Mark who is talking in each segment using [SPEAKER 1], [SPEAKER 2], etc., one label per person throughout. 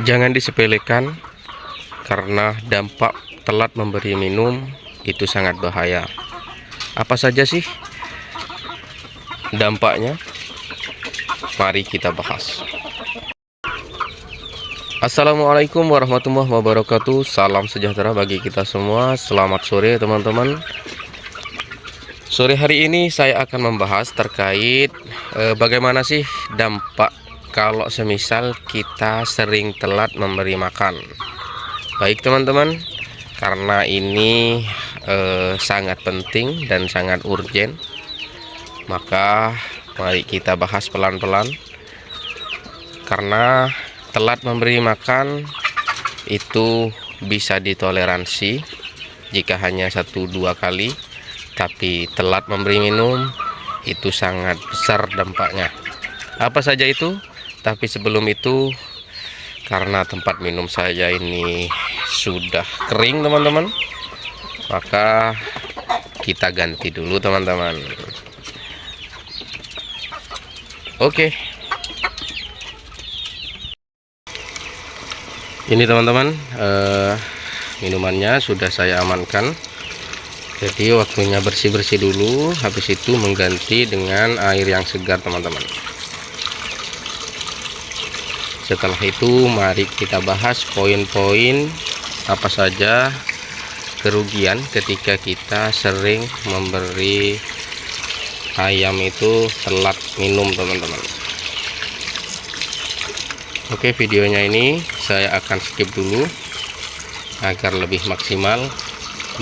[SPEAKER 1] Jangan disepelekan karena dampak telat memberi minum itu sangat bahaya. Apa saja sih dampaknya? Mari kita bahas. Assalamualaikum warahmatullahi wabarakatuh. Salam sejahtera bagi kita semua. Selamat sore teman-teman. Sore hari ini saya akan membahas terkait bagaimana sih dampak kalau semisal kita sering telat memberi makan. Baik teman-teman, karena ini sangat penting dan sangat urgen, maka mari kita bahas pelan-pelan. Karena telat memberi makan itu bisa ditoleransi jika hanya 1-2 kali, tapi telat memberi minum itu sangat besar dampaknya. Apa saja itu? Tapi sebelum itu, karena tempat minum saya ini sudah kering teman-teman, maka kita ganti dulu teman-teman. Oke. Ini teman-teman, minumannya sudah saya amankan. Jadi waktunya bersih-bersih dulu, habis itu mengganti dengan air yang segar teman-teman. Setelah itu mari kita bahas poin-poin apa saja kerugian ketika kita sering memberi ayam itu telat minum teman-teman. Oke, videonya ini saya akan skip dulu agar lebih maksimal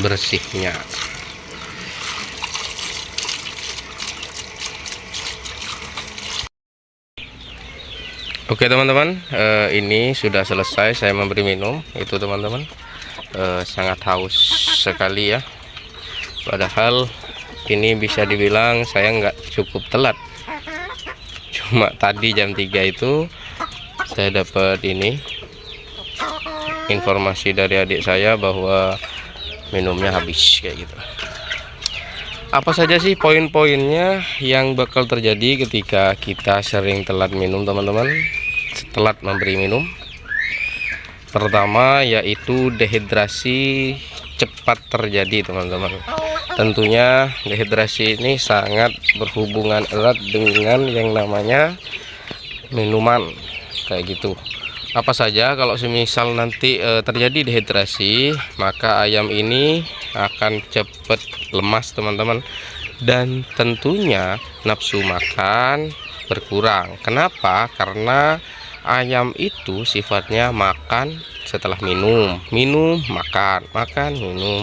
[SPEAKER 1] bersihnya. Oke teman-teman, ini sudah selesai saya memberi minum. Itu teman-teman, sangat haus sekali ya. Padahal ini bisa dibilang saya nggak cukup telat. Cuma tadi jam 3 itu saya dapat ini informasi dari adik saya bahwa minumnya habis kayak gitu. Apa saja sih poin-poinnya yang bakal terjadi ketika kita sering telat minum teman-teman, telat memberi minum? Pertama yaitu dehidrasi cepat terjadi teman-teman. Tentunya dehidrasi ini sangat berhubungan erat dengan yang namanya minuman kayak gitu. Apa saja kalau semisal nanti terjadi dehidrasi, maka ayam ini akan cepat lemas teman-teman, dan tentunya nafsu makan berkurang. Kenapa? Karena ayam itu sifatnya makan setelah minum, makan,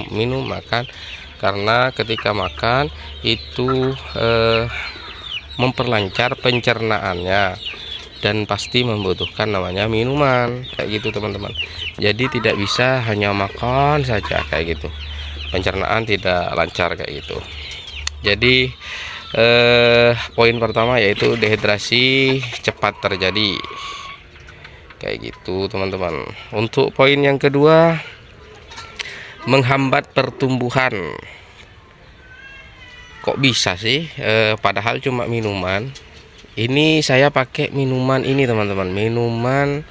[SPEAKER 1] minum, makan. Karena ketika makan itu memperlancar pencernaannya dan pasti membutuhkan namanya minuman kayak gitu teman-teman. Jadi tidak bisa hanya makan saja kayak gitu, pencernaan tidak lancar kayak gitu. Jadi poin pertama yaitu dehidrasi cepat terjadi kayak gitu teman-teman. Untuk poin yang kedua, menghambat pertumbuhan. Kok bisa sih padahal cuma minuman? Ini saya pakai minuman ini teman-teman, minuman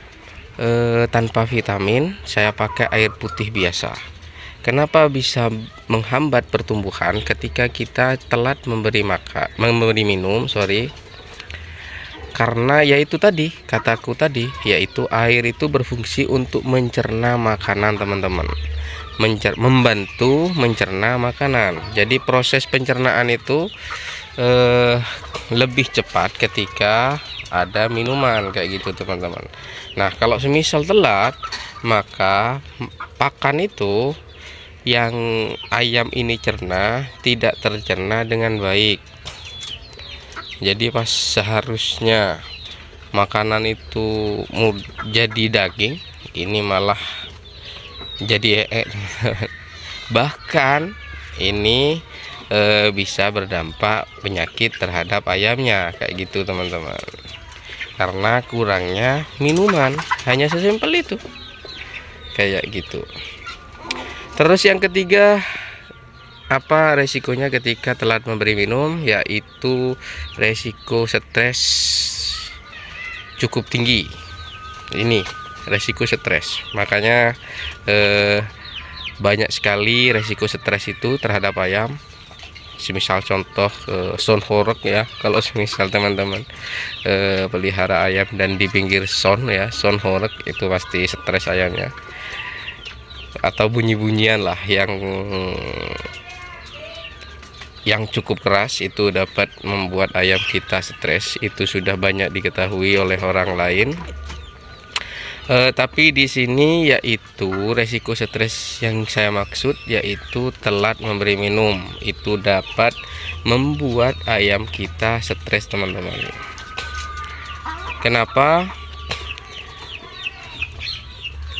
[SPEAKER 1] tanpa vitamin. Saya pakai air putih biasa. Kenapa bisa menghambat pertumbuhan ketika kita telat memberi minum? Karena yaitu tadi kataku tadi, yaitu air itu berfungsi untuk mencerna makanan teman-teman, membantu mencerna makanan. Jadi proses pencernaan itu lebih cepat ketika ada minuman kayak gitu teman-teman. Nah kalau semisal telat, maka pakan itu yang ayam ini cerna tidak tercerna dengan baik. Jadi pas seharusnya makanan itu jadi daging, ini malah jadi bahkan ini bisa berdampak penyakit terhadap ayamnya kayak gitu teman-teman, karena kurangnya minuman. Hanya sesimpel itu kayak gitu. Terus yang ketiga, apa resikonya ketika telat memberi minum? Yaitu resiko stres cukup tinggi. Ini resiko stres. Makanya banyak sekali resiko stres itu terhadap ayam. Semisal contoh sound horeg ya, kalau semisal teman-teman pelihara ayam dan di pinggir sound ya, sound horeg itu pasti stres ayamnya. Atau bunyi-bunyian lah yang cukup keras itu dapat membuat ayam kita stres. Itu sudah banyak diketahui oleh orang lain. Tapi di sini yaitu resiko stres yang saya maksud yaitu telat memberi minum. Itu dapat membuat ayam kita stres, teman-teman. Kenapa?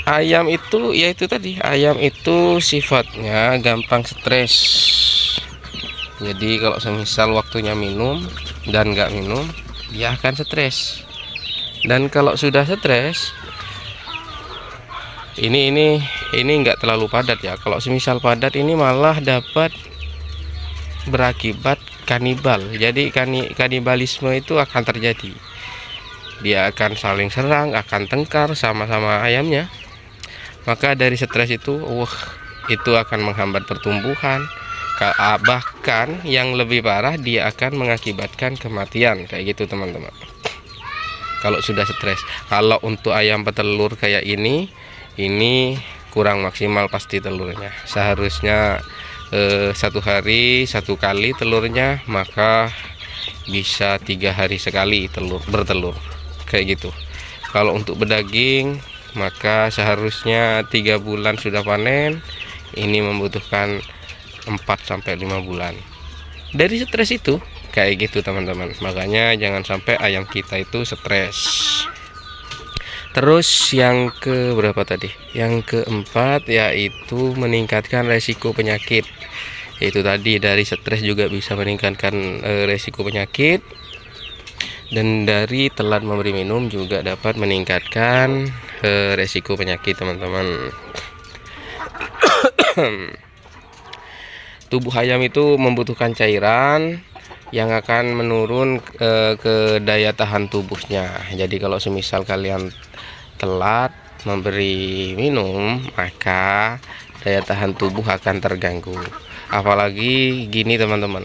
[SPEAKER 1] Ayam itu yaitu tadi, ayam itu sifatnya gampang stres. Jadi kalau semisal waktunya minum dan nggak minum, dia akan stres. Dan kalau sudah stres, ini nggak terlalu padat ya. Kalau semisal padat ini malah dapat berakibat kanibal. Jadi kanibalisme itu akan terjadi. Dia akan saling serang, akan tengkar sama-sama ayamnya. Maka dari stres itu, itu akan menghambat pertumbuhan. Bahkan yang lebih parah, dia akan mengakibatkan kematian, kayak gitu teman-teman. Kalau sudah stres. Kalau untuk ayam petelur kayak ini kurang maksimal pasti telurnya. Seharusnya 1 hari 1 kali telurnya, maka bisa 3 hari sekali bertelur, kayak gitu. Kalau untuk bedaging, maka seharusnya 3 bulan sudah panen. Ini membutuhkan 4-5 bulan. Dari stres itu kayak gitu teman-teman. Makanya jangan sampai ayam kita itu stres. Terus yang ke berapa tadi? Yang keempat yaitu meningkatkan resiko penyakit. Itu tadi dari stres juga bisa meningkatkan resiko penyakit. Dan dari telat memberi minum juga dapat meningkatkan resiko penyakit, teman-teman. Tubuh ayam itu membutuhkan cairan yang akan menurun ke daya tahan tubuhnya. Jadi kalau semisal kalian telat memberi minum, maka daya tahan tubuh akan terganggu. Apalagi gini teman-teman,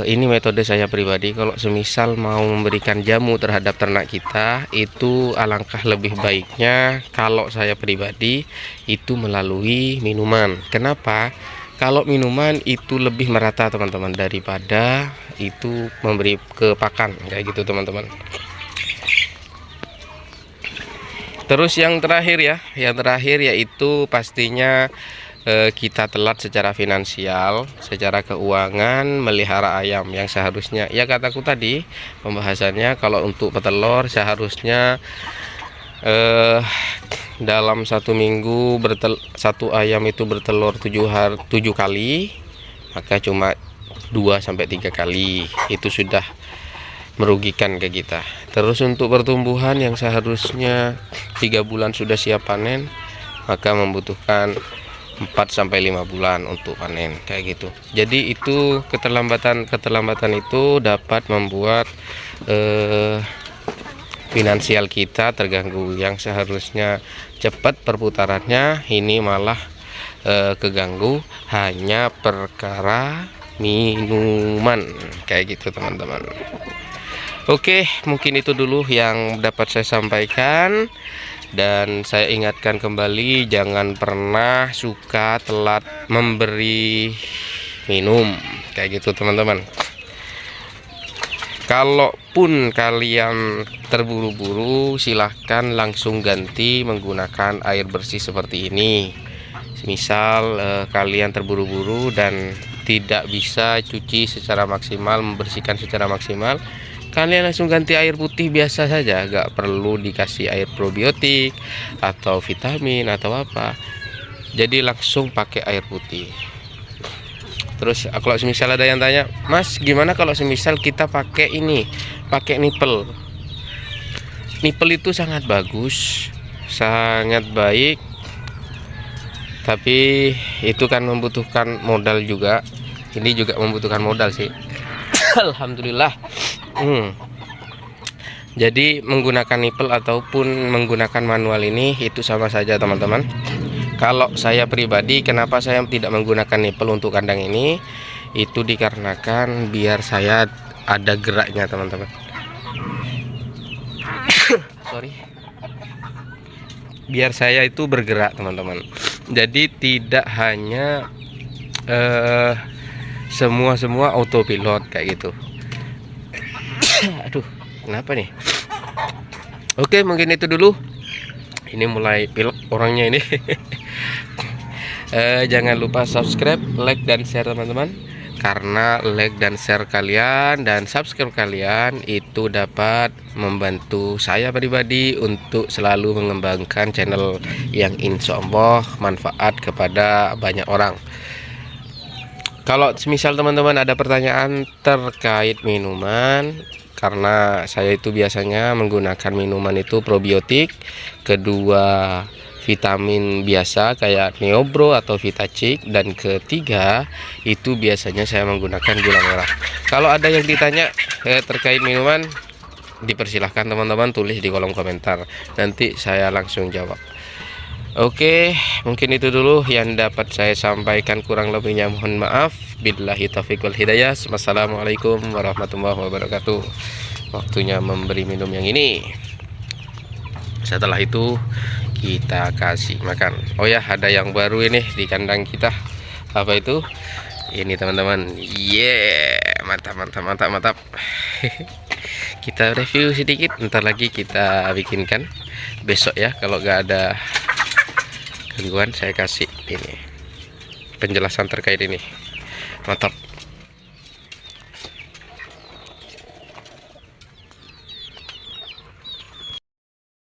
[SPEAKER 1] ini metode saya pribadi. Kalau semisal mau memberikan jamu terhadap ternak kita, itu alangkah lebih baiknya kalau saya pribadi itu melalui minuman. Kenapa? Kalau minuman itu lebih merata teman-teman, daripada itu memberi ke pakan kayak gitu teman-teman. Terus yang terakhir yaitu pastinya kita telat secara finansial, secara keuangan melihara ayam yang seharusnya, ya kataku tadi pembahasannya, kalau untuk petelur seharusnya dalam 1 minggu satu ayam itu bertelur 7 kali, maka cuma 2-3 kali itu sudah merugikan ke kita. Terus untuk pertumbuhan yang seharusnya 3 bulan sudah siap panen, maka membutuhkan 4-5 bulan untuk panen, kayak gitu. Jadi itu keterlambatan itu dapat membuat finansial kita terganggu. Yang seharusnya cepat perputarannya, ini malah keganggu hanya perkara minuman, kayak gitu teman-teman. Oke, mungkin itu dulu yang dapat saya sampaikan. Dan saya ingatkan kembali, jangan pernah suka telat memberi minum, kayak gitu teman-teman. Kalaupun kalian terburu-buru, silahkan langsung ganti menggunakan air bersih seperti ini. Misal kalian terburu-buru dan tidak bisa cuci secara maksimal, membersihkan secara maksimal, kalian langsung ganti air putih biasa saja, gak perlu dikasih air probiotik atau vitamin atau apa. Jadi langsung pakai air putih. Terus kalau semisal ada yang tanya, Mas gimana kalau semisal kita pakai nipple? Nipple itu sangat bagus, sangat baik, tapi itu kan membutuhkan modal juga. Ini juga membutuhkan modal sih. Alhamdulillah. Jadi menggunakan nipel ataupun menggunakan manual ini itu sama saja teman-teman. Kalau saya pribadi, kenapa saya tidak menggunakan nipel untuk kandang ini? Itu dikarenakan biar saya ada geraknya teman-teman. Sorry. Biar saya itu bergerak teman-teman. Jadi tidak hanya semua autopilot kayak gitu. Aduh, kenapa nih? Oke, mungkin itu dulu. Ini mulai pilek orangnya ini. Jangan lupa subscribe, like, dan share teman-teman. Karena like dan share kalian dan subscribe kalian itu dapat membantu saya pribadi untuk selalu mengembangkan channel yang insya Allah manfaat kepada banyak orang. Kalau misal teman-teman ada pertanyaan terkait minuman, karena saya itu biasanya menggunakan minuman itu probiotik, kedua vitamin biasa kayak Neobro atau Vitacik, dan ketiga itu biasanya saya menggunakan gula merah. Kalau ada yang ditanya terkait minuman, dipersilahkan teman-teman tulis di kolom komentar, nanti saya langsung jawab. Oke, mungkin itu dulu yang dapat saya sampaikan, kurang lebihnya mohon maaf. Billahi taufiq wal hidayah. Wassalamualaikum warahmatullahi wabarakatuh. Waktunya memberi minum yang ini. Setelah itu kita kasih makan. Oh ya, ada yang baru ini di kandang kita. Apa itu? Ini teman-teman. Mantap. Kita review sedikit, ntar lagi kita bikinkan besok ya. Kalau nggak ada gangguan saya kasih ini penjelasan terkait ini. Mantap.